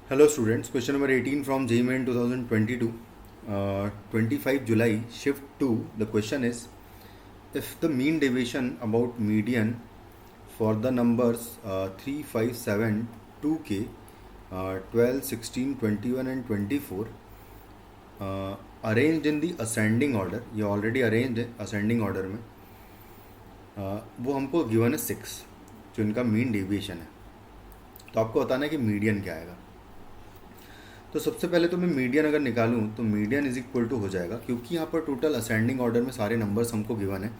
Hello students, question number 18 from JEE Main 2022, 25 July, shift 2. The question is, if the mean deviation about median for the numbers 3, 5, 7, 2k, 12, 16, 21 and 24 arranged in the ascending order, ये already arranged है ascending order में, वो हमको given है 6 जो इनका mean deviation है. तो आपको बताना है कि मीडियन क्या आएगा. तो सबसे पहले तो मैं मीडियन अगर निकालूं तो मीडियन इज इक्वल टू हो जाएगा, क्योंकि यहाँ पर टोटल असेंडिंग ऑर्डर में सारे नंबर्स हमको गिवन है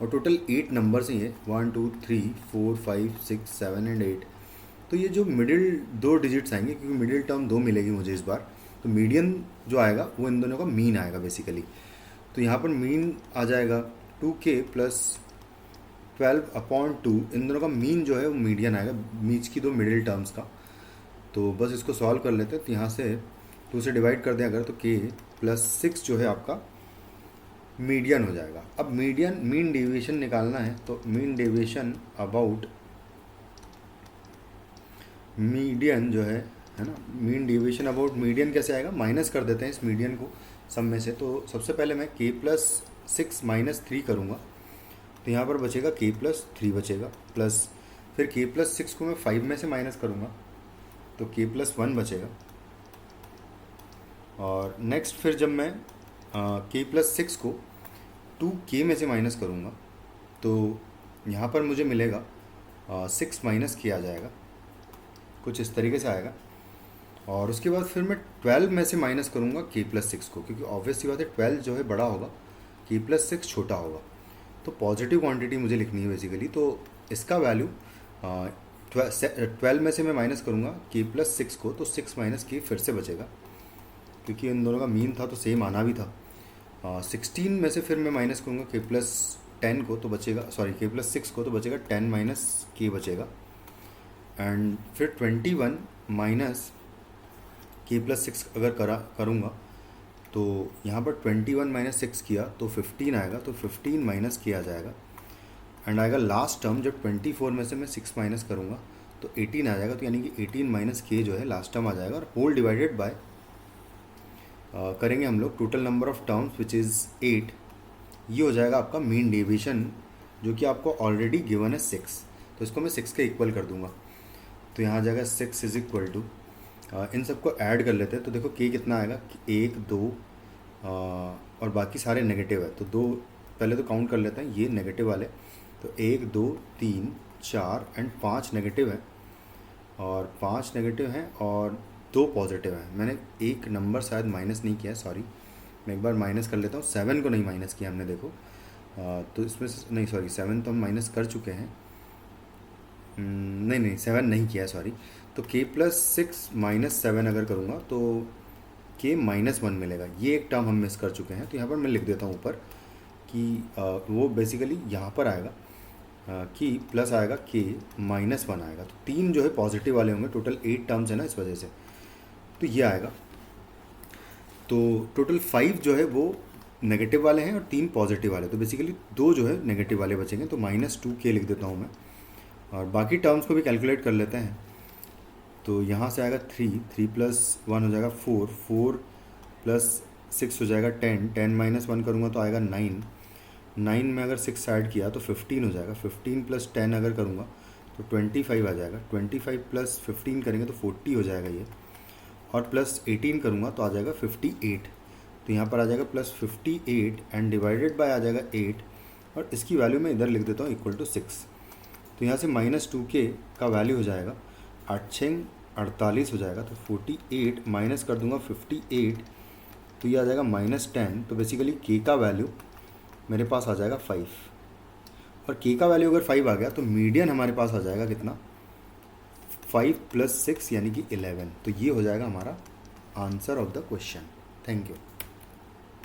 और टोटल 8 नंबर्स ही है, 1 2 3 4 5 6 7 एंड 8. तो ये जो मिडिल 2 डिजिट्स आएंगे, क्योंकि मिडिल टर्म 2 मिलेगी मुझे इस बार, तो मीडियन जो आएगा वो इन दोनों का मीन आएगा बेसिकली. तो यहाँ पर मीन आ जाएगा 2k प्लस 12/2. इन दोनों का मीन जो है वो मीडियन आएगा, बीच की दो मिडिल टर्म्स का. तो बस इसको सॉल्व कर लेते हैं. तो यहाँ से 2 से डिवाइड कर दें अगर, तो k प्लस 6 जो है आपका मीडियन हो जाएगा. अब मीन डेविएशन निकालना है, तो मीन डेविएशन अबाउट मीडियन जो है ना, मीन डेविएशन अबाउट मीडियन कैसे आएगा, माइनस कर देते हैं इस मीडियन को सब में से. तो सबसे पहले मैं k प्लस 6 माइनस 3 करूँगा, तो यहाँ पर बचेगा k प्लस 3 बचेगा, प्लस फिर k प्लस 6 को मैं 5 में से माइनस करूँगा तो k प्लस 1 बचेगा. और नेक्स्ट फिर जब मैं k प्लस 6 को 2k में से माइनस करूँगा तो यहाँ पर मुझे मिलेगा 6 माइनस k आ जाएगा, कुछ इस तरीके से आएगा. और उसके बाद फिर मैं 12 में से माइनस करूँगा k प्लस 6 को, क्योंकि ऑब्वियस सी बात है 12 जो है बड़ा होगा, k प्लस 6 छोटा होगा. तो पॉजिटिव क्वांटिटी मुझे लिखनी है बेसिकली. तो इसका वैल्यू 12 में से मैं माइनस करूँगा k प्लस 6 को, तो 6 माइनस k फिर से बचेगा, क्योंकि इन दोनों का मीन था तो सेम आना भी था. 16 में से फिर मैं माइनस करूँगा k प्लस 10 को, तो बचेगा k प्लस 6 को, तो बचेगा 10 माइनस k बचेगा. एंड फिर 21 माइनस k प्लस 6 अगर करूँगा तो यहाँ पर 21 माइनस 6 किया तो 15 आएगा, तो 15 माइनस k आ जाएगा. एंड आएगा लास्ट टर्म, जब 24 में से मैं 6 माइनस करूँगा तो 18 आ जाएगा. तो यानी कि 18 माइनस k जो है लास्ट टर्म आ जाएगा, और होल डिवाइडेड बाय करेंगे हम लोग total number of terms which is 8. ये हो जाएगा आपका मीन डेविएशन, जो कि आपको ऑलरेडी गिवन है 6. तो इसको मैं 6 के इक्वल कर दूंगा, तो यहाँ आ जाएगा 6 इज इक्वल टू, इन सबको ऐड कर लेते हैं. तो देखो k कितना आएगा, 1 2 और बाकी सारे नेगेटिव है, तो 2 पहले तो काउंट कर लेते हैं ये नेगेटिव वाले. तो 1 2 3 4 एंड 5 नेगेटिव है, और 5 नेगेटिव हैं और 2 पॉजिटिव हैं. मैंने एक नंबर शायद माइनस नहीं किया है, सॉरी, मैं एक बार माइनस कर लेता हूँ. 7 को नहीं माइनस किया हमने, देखो. तो इसमें नहीं, सॉरी 7 तो हम माइनस कर चुके हैं. नहीं 7 नहीं किया है, सॉरी. तो k प्लस 6 माइनस 7 अगर करूँगा तो k माइनस 1 मिलेगा. ये एक टर्म हम मिस कर चुके हैं, तो यहाँ पर मैं लिख देता हूँ ऊपर कि वो बेसिकली यहाँ पर आएगा कि प्लस आएगा k माइनस 1 आएगा. तो 3 जो है पॉजिटिव वाले होंगे, टोटल 8 टर्म्स है ना, इस वजह से तो ये आएगा. तो टोटल 5 जो है वो नेगेटिव वाले हैं और 3 पॉजिटिव वाले, तो बेसिकली 2 जो है नेगेटिव वाले बचेंगे. तो -2k लिख देता हूँ मैं, और बाकी टर्म्स को भी कैलकुलेट कर लेते हैं. तो यहाँ से आएगा 3 प्लस 1 हो जाएगा 4 प्लस 6 हो जाएगा 10 माइनस 1 करूँगा तो आएगा 9 में अगर 6 ऐड किया तो 15 हो जाएगा. 15 प्लस 10 अगर करूँगा तो 25 आ जाएगा. 25 प्लस 15 करेंगे तो 40 हो जाएगा ये, और प्लस 18 करूँगा तो आ जाएगा 58. तो यहाँ पर आ जाएगा प्लस 58 एंड डिवाइडेड बाय आ जाएगा 8, और इसकी वैल्यू मैं इधर लिख देता हूँ इक्वल टू 6. तो यहाँ से -2k का वैल्यू हो जाएगा 8 6 48 हो जाएगा. तो 48 माइनस कर दूँगा 58, तो ये आ जाएगा -10. तो बेसिकली k का वैल्यू मेरे पास आ जाएगा 5, और k का वैल्यू अगर 5 आ गया तो मीडियन हमारे पास आ जाएगा कितना, 5 प्लस 6 यानी कि 11. तो ये हो जाएगा हमारा answer of the question. Thank you.